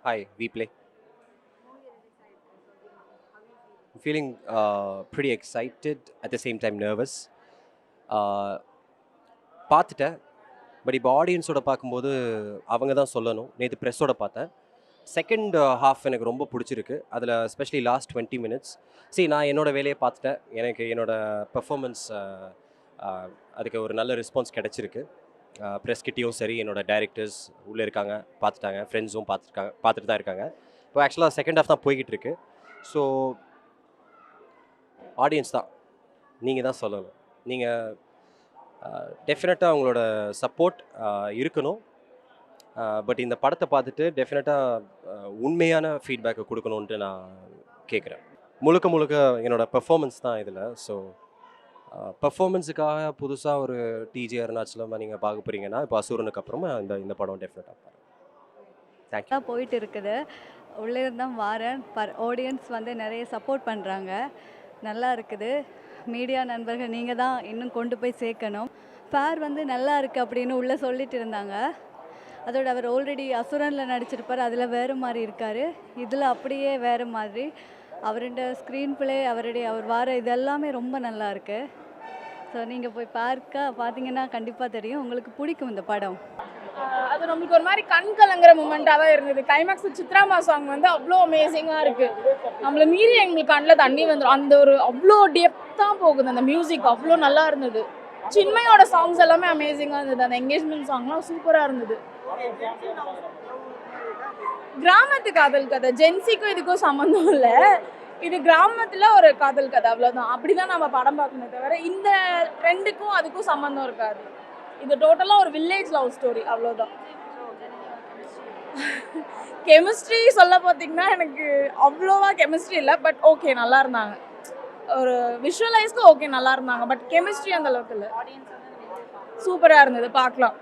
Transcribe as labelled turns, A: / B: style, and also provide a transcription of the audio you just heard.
A: Hi, we play. I'm feeling pretty excited, at the same time nervous. பார்த்துட்டேன். But இப்போ ஆடியன்ஸோட பார்க்கும்போது அவங்க தான் சொல்லணும். நேற்று ப்ரெஸ்ஸோட பார்த்தேன். செகண்ட் ஹாஃப் எனக்கு ரொம்ப பிடிச்சிருக்கு. அதில் எஸ்பெஷலி லாஸ்ட் 20 மினிட்ஸ். நான் என்னோட வேலையை பார்த்துட்டேன். எனக்கு என்னோட பெர்ஃபார்மன்ஸ் அதுக்கு ஒரு நல்ல ரெஸ்பான்ஸ் கிடச்சிருக்கு. ப்ரெஸ்கிட்டையும் சரி, என்னோட டைரக்டர்ஸ் உள்ளே இருக்காங்க, பார்த்துட்டாங்க. ஃப்ரெண்ட்ஸும் பார்த்துட்டு தான் இருக்காங்க. இப்போ ஆக்சுவலாக செகண்ட் ஹாஃப் தான் போய்கிட்டு இருக்கு. ஸோ ஆடியன்ஸ் தான், நீங்கள் தான் சொல்லணும். நீங்கள் டெஃபினட்டாக அவங்களோட சப்போர்ட் இருக்கணும். பட் இந்த படத்தை பார்த்துட்டு டெஃபினட்டாக உண்மையான ஃபீட்பேக்கை கொடுக்கணுன்ட்டு நான் கேட்குறேன். முழுக்க முழுக்க என்னோடய பெர்ஃபார்மன்ஸ் தான் இதில். ஸோ பெர்ஃபார்மன்ஸுக்காக புதுசாக ஒரு டிஜே அருணாச்சலமாக நீங்கள் பார்க்க போகிறீங்கன்னா, இப்போ அசுரனுக்கு அப்புறமா இந்த படம் டெஃபினட்டாக பாருங்கள். தேங்க்யூ.
B: போயிட்டு இருக்குது. உள்ளே இருந்தால் வாரேன். ஆடியன்ஸ் வந்து நிறைய சப்போர்ட் பண்ணுறாங்க. நல்லா இருக்குது. மீடியா நண்பர்கள் நீங்கள் தான் இன்னும் கொண்டு போய் சேர்க்கணும். ஃபேர் வந்து நல்லா இருக்குது அப்படின்னு உள்ளே சொல்லிட்டு இருந்தாங்க. அதோட அவர் ஆல்ரெடி அசுரனில் நடிச்சிருப்பார். அதில் வேறு மாதிரி இருக்கார். இதில் அப்படியே வேறு மாதிரி. அவருடைய ஸ்க்ரீன் பிளே, அவர் வார இது எல்லாமே ரொம்ப நல்லா இருக்குது. ஸோ நீங்கள் போய் பார்த்தீங்கன்னா கண்டிப்பாக தெரியும், உங்களுக்கு பிடிக்கும் இந்த படம்.
C: அது நம்மளுக்கு ஒரு மாதிரி கண் கலங்குற மூமெண்ட்டாக தான் இருந்தது. கிளைமேக்ஸ் சித்ராமா சாங் வந்து அவ்வளோ அமேசிங்காக இருக்குது. நம்மளை மீறி எங்களுக்கு கண்ணில் தண்ணி வந்துடும். அந்த ஒரு அவ்வளோ டெப்த்தாக போகுது. அந்த மியூசிக் அவ்வளோ நல்லா இருந்தது. சின்மையோட சாங்ஸ் எல்லாமே அமேசிங்காக இருந்தது. அந்த என்கேஜ்மெண்ட் சாங்லாம் சூப்பராக இருந்தது. கிராமத்து காதல் கதை, ஜென்சிக்கும் இதுக்கும் சம்மந்தம் இல்லை. இது கிராமத்தில் ஒரு காதல் கதை, அவ்வளோதான். அப்படி தான் நம்ம படம் பார்க்கணும். தவிர இந்த ட்ரெண்டுக்கும் அதுக்கும் சம்மந்தம் இருக்காது. இது டோட்டலாக ஒரு வில்லேஜ் லவ் ஸ்டோரி, அவ்வளோதான். கெமிஸ்ட்ரி சொல்ல பார்த்தீங்கன்னா எனக்கு அவ்வளோவா கெமிஸ்ட்ரி இல்லை. பட் ஓகே, நல்லா இருந்தாங்க. ஒரு விஷுவலைஸ்க்கு ஓகே, நல்லா இருந்தாங்க. பட் கெமிஸ்ட்ரி அந்த அளவுக்கு இல்லை. சூப்பராக இருந்தது, பார்க்கலாம்.